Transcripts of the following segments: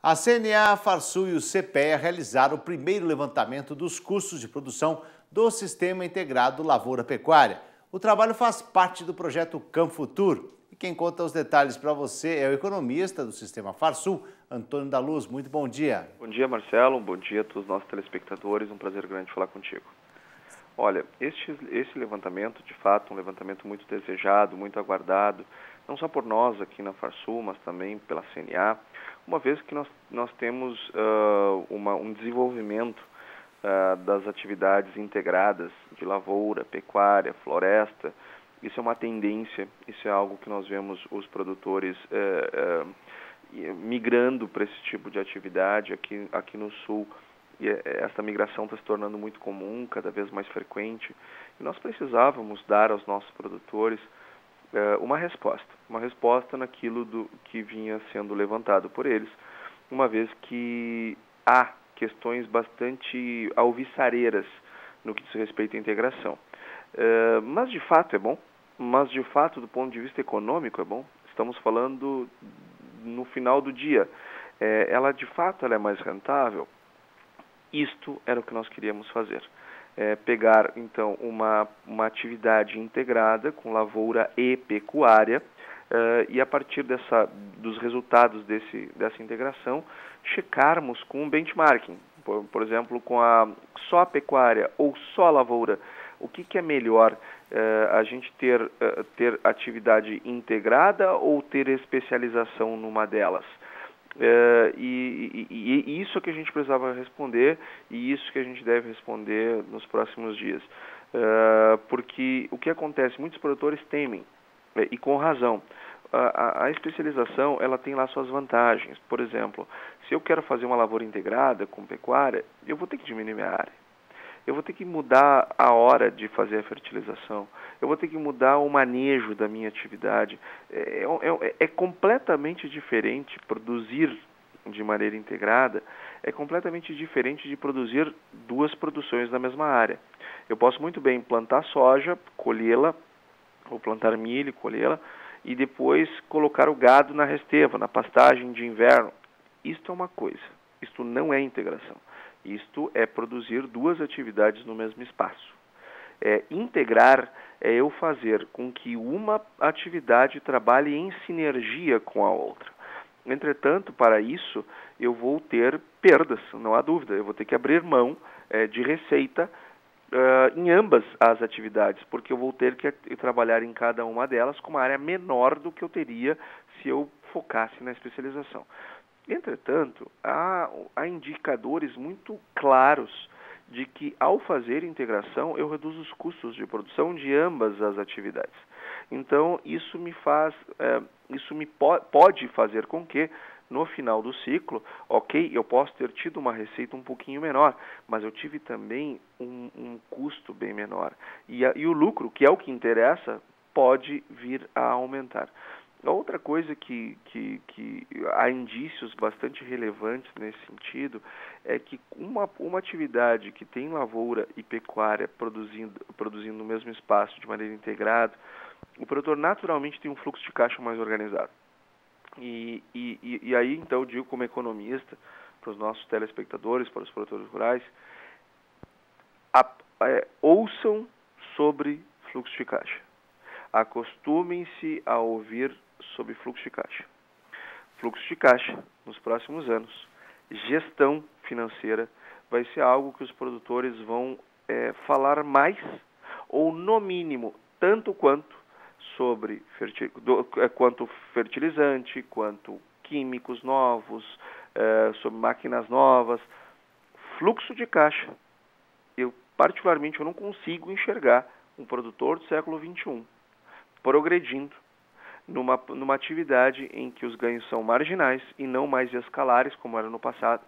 A CNA, a Farsul e o CPEA realizaram o primeiro levantamento dos custos de produção do Sistema Integrado Lavoura Pecuária. O trabalho faz parte do projeto Campo Futuro. E quem conta os detalhes para você é o economista do Sistema Farsul, Antônio da Luz. Muito bom dia. Bom dia, Marcelo. Bom dia a todos os nossos telespectadores. Um prazer grande falar contigo. Olha, esse levantamento, de fato, um levantamento muito desejado, muito aguardado, não só por nós aqui na Farsul, mas também pela CNA, uma vez que nós temos um desenvolvimento das atividades integradas de lavoura, pecuária, floresta. Isso é uma tendência, isso é algo que nós vemos os produtores migrando para esse tipo de atividade aqui no Sul. E essa migração está se tornando muito comum, cada vez mais frequente. E nós precisávamos dar aos nossos produtores uma resposta naquilo que vinha sendo levantado por eles, uma vez que há questões bastante alvissareiras no que diz respeito à integração. Mas de fato é bom, mas de fato do ponto de vista econômico é bom. Estamos falando no final do dia. Ela de fato ela é mais rentável. Isto era o que nós queríamos fazer. Pegar, então, uma atividade integrada com lavoura e pecuária e, a partir dos resultados dessa integração, checarmos com um benchmarking. Por exemplo, com só a pecuária ou só a lavoura, o que é melhor? A gente ter atividade integrada ou ter especialização numa delas? E isso que a gente precisava responder, e isso que a gente deve responder nos próximos dias. Porque o que acontece, muitos produtores temem, e com razão. A especialização, ela tem lá suas vantagens. Por exemplo, se eu quero fazer uma lavoura integrada com pecuária, eu vou ter que diminuir minha área. Eu vou ter que mudar a hora de fazer a fertilização. Eu vou ter que mudar o manejo da minha atividade. É completamente diferente produzir de maneira integrada. É completamente diferente de produzir duas produções na mesma área. Eu posso muito bem plantar soja, colhê-la, ou plantar milho, colhê-la, e depois colocar o gado na resteva, na pastagem de inverno. Isto é uma coisa. Isto não é integração. Isto é produzir duas atividades no mesmo espaço. Integrar é eu fazer com que uma atividade trabalhe em sinergia com a outra. Entretanto, para isso, eu vou ter perdas, não há dúvida. Eu vou ter que abrir mão de receita em ambas as atividades, porque eu vou ter que trabalhar em cada uma delas com uma área menor do que eu teria se eu focasse na especialização. Entretanto, há indicadores muito claros de que, ao fazer integração, eu reduzo os custos de produção de ambas as atividades. Então, isso pode fazer com que, no final do ciclo, eu posso ter tido uma receita um pouquinho menor, mas eu tive também um custo bem menor. E o lucro, que é o que interessa, pode vir a aumentar. A outra coisa que há indícios bastante relevantes nesse sentido é que uma atividade que tem lavoura e pecuária produzindo no mesmo espaço de maneira integrada, o produtor naturalmente tem um fluxo de caixa mais organizado. E aí, então, eu digo como economista para os nossos telespectadores, para os produtores rurais, ouçam sobre fluxo de caixa. Acostumem-se a ouvir sobre fluxo de caixa. Fluxo de caixa, nos próximos anos, gestão financeira, vai ser algo que os produtores vão falar mais, ou no mínimo, tanto quanto sobre quanto fertilizante, quanto químicos novos, sobre máquinas novas. Fluxo de caixa. Particularmente, eu não consigo enxergar um produtor do século XXI progredindo numa atividade em que os ganhos são marginais e não mais escalares, como era no passado,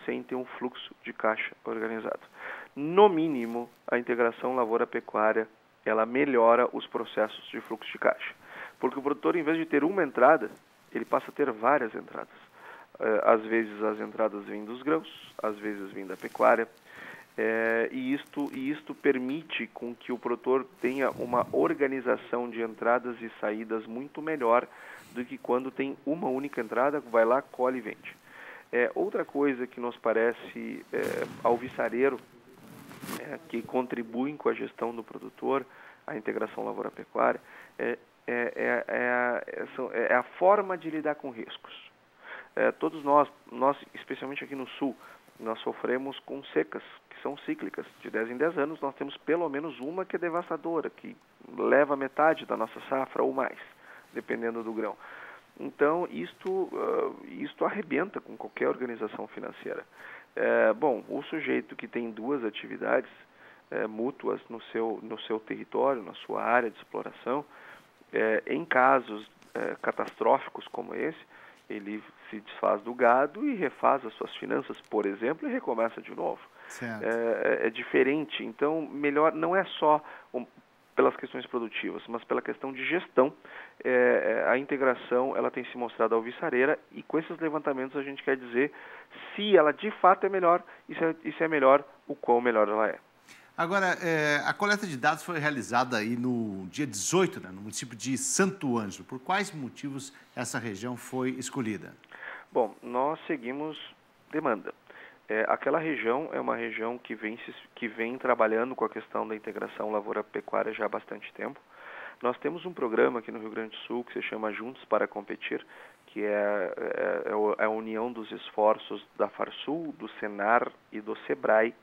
sem ter um fluxo de caixa organizado. No mínimo, a integração lavoura-pecuária, ela melhora os processos de fluxo de caixa. Porque o produtor, em vez de ter uma entrada, ele passa a ter várias entradas. Às vezes as entradas vêm dos grãos, às vezes vêm da pecuária. E isto permite com que o produtor tenha uma organização de entradas e saídas muito melhor do que quando tem uma única entrada, vai lá, colhe e vende. Outra coisa que nos parece alvissareiro, que contribuem com a gestão do produtor, a integração lavoura-pecuária, é a forma de lidar com riscos. Todos nós, especialmente aqui no Sul, nós sofremos com secas, que são cíclicas. De 10 em 10 anos, nós temos pelo menos uma que é devastadora, que leva metade da nossa safra ou mais, dependendo do grão. Então, isto arrebenta com qualquer organização financeira. Bom, o sujeito que tem duas atividades mútuas no seu território, na sua área de exploração, em casos catastróficos como esse, ele se desfaz do gado e refaz as suas finanças, por exemplo, e recomeça de novo. É diferente. Então, melhor não é só pelas questões produtivas, mas pela questão de gestão. A integração ela tem se mostrado alvissareira, e com esses levantamentos a gente quer dizer se ela de fato é melhor e se é melhor, o quão melhor ela é. Agora, a coleta de dados foi realizada aí no dia 18, né, no município de Santo Ângelo. Por quais motivos essa região foi escolhida? Bom, nós seguimos demanda. Aquela região é uma região que vem trabalhando com a questão da integração lavoura-pecuária já há bastante tempo. Nós temos um programa aqui no Rio Grande do Sul que se chama Juntos para Competir, que é a união dos esforços da Farsul, do Senar e do Sebrae,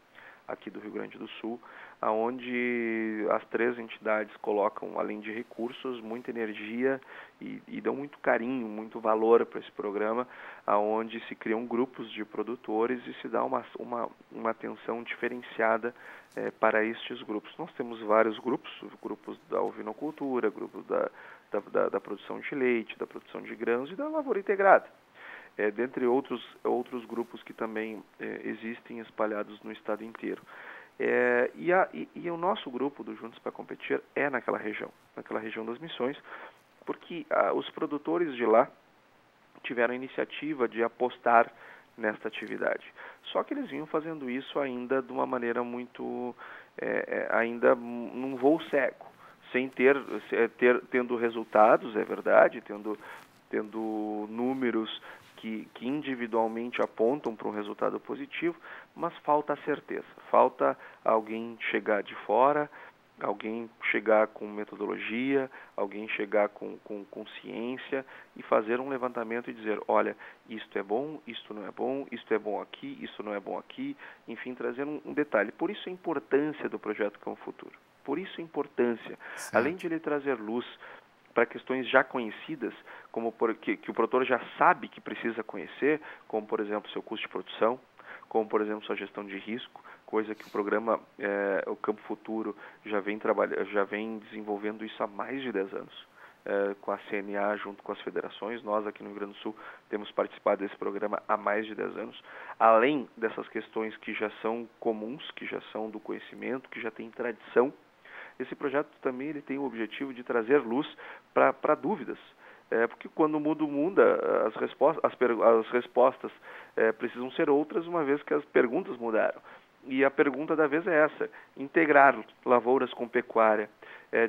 aqui do Rio Grande do Sul, onde as três entidades colocam, além de recursos, muita energia e dão muito carinho, muito valor para esse programa, onde se criam grupos de produtores e se dá uma atenção diferenciada para estes grupos. Nós temos vários grupos da ovinocultura, grupos da produção de leite, da produção de grãos e da lavoura integrada. Dentre outros grupos que também existem espalhados no estado inteiro. E o nosso grupo do Juntos para Competir é naquela região das Missões, porque os produtores de lá tiveram a iniciativa de apostar nesta atividade. Só que eles vinham fazendo isso ainda de uma maneira muito, ainda num voo cego, sem tendo resultados, é verdade, tendo números que individualmente apontam para um resultado positivo, mas falta a certeza, falta alguém chegar de fora, alguém chegar com metodologia, alguém chegar com ciência e fazer um levantamento e dizer, olha, isto é bom, isto não é bom, isto é bom aqui, isto não é bom aqui, enfim, trazer um detalhe. Por isso a importância do projeto Campo Futuro, por isso a importância, além de ele trazer luz para questões já conhecidas, como que o produtor já sabe que precisa conhecer, como, por exemplo, seu custo de produção, como, por exemplo, sua gestão de risco, coisa que o programa, o Campo Futuro, já vem desenvolvendo isso há mais de 10 anos, com a CNA junto com as federações. Nós, aqui no Rio Grande do Sul, temos participado desse programa há mais de 10 anos. Além dessas questões que já são comuns, que já são do conhecimento, que já tem tradição, esse projeto também ele tem o objetivo de trazer luz para dúvidas, porque quando muda, as respostas precisam ser outras, uma vez que as perguntas mudaram. E a pergunta da vez é essa: integrar lavouras com pecuária,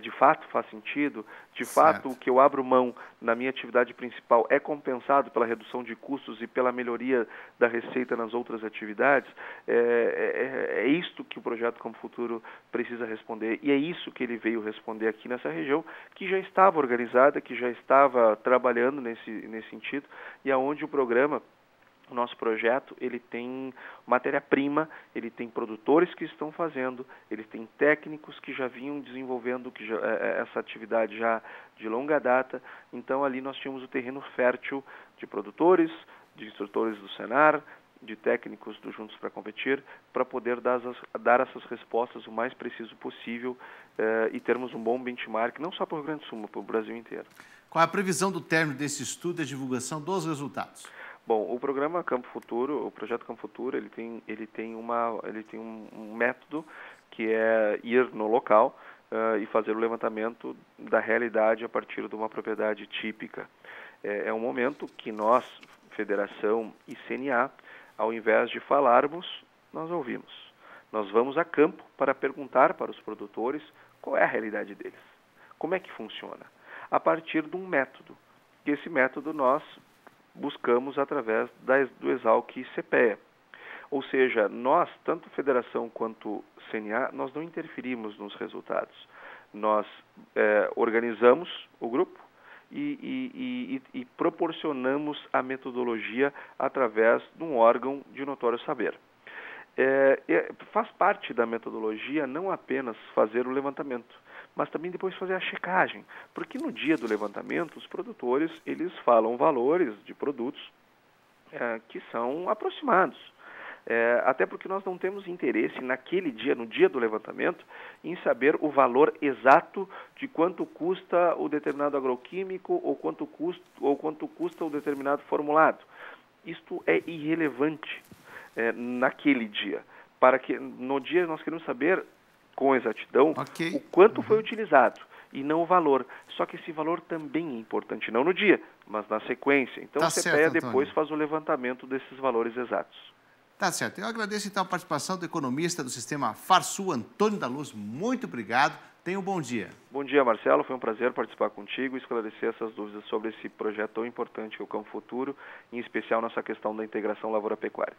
de fato faz sentido? De fato, o que eu abro mão na minha atividade principal é compensado pela redução de custos e pela melhoria da receita nas outras atividades? É isto que o projeto Campo Futuro precisa responder, e é isso que ele veio responder aqui nessa região, que já estava organizada, que já estava trabalhando nesse sentido, e aonde o programa, o nosso projeto, ele tem matéria-prima, ele tem produtores que estão fazendo, ele tem técnicos que já vinham desenvolvendo essa atividade já de longa data. Então, ali nós tínhamos o terreno fértil de produtores, de instrutores do Senar, de técnicos do Juntos para Competir, para poder dar essas respostas o mais preciso possível e termos um bom benchmark, não só para o Rio Grande do Sul, mas para o Brasil inteiro. Qual é a previsão do término desse estudo e a divulgação dos resultados? Bom, o programa Campo Futuro, o projeto Campo Futuro, ele tem um método que é ir no local e fazer o levantamento da realidade a partir de uma propriedade típica. É um momento que nós, Federação e CNA, ao invés de falarmos, nós ouvimos. Nós vamos a campo para perguntar para os produtores qual é a realidade deles, como é que funciona, a partir de um método. E esse método nós buscamos através do Exalc CPEA. Ou seja, nós, tanto Federação quanto CNA, nós não interferimos nos resultados. Nós organizamos o grupo e proporcionamos a metodologia através de um órgão de notório saber. Faz parte da metodologia não apenas fazer o levantamento, mas também depois fazer a checagem, porque no dia do levantamento os produtores eles falam valores de produtos que são aproximados. Até porque nós não temos interesse naquele dia, no dia do levantamento, em saber o valor exato de quanto custa o determinado agroquímico ou quanto custa o determinado formulado. Isto é irrelevante naquele dia. Para que no dia nós queremos saber com exatidão o quanto foi utilizado e não o valor. Só que esse valor também é importante, não no dia, mas na sequência. Então a CPEA depois faz o levantamento desses valores exatos. Tá certo. Eu agradeço então a participação do economista do Sistema Farsul, Antônio da Luz. Muito obrigado. Tenha um bom dia. Bom dia, Marcelo. Foi um prazer participar contigo e esclarecer essas dúvidas sobre esse projeto tão importante que é o Campo Futuro, em especial nessa questão da integração lavoura-pecuária.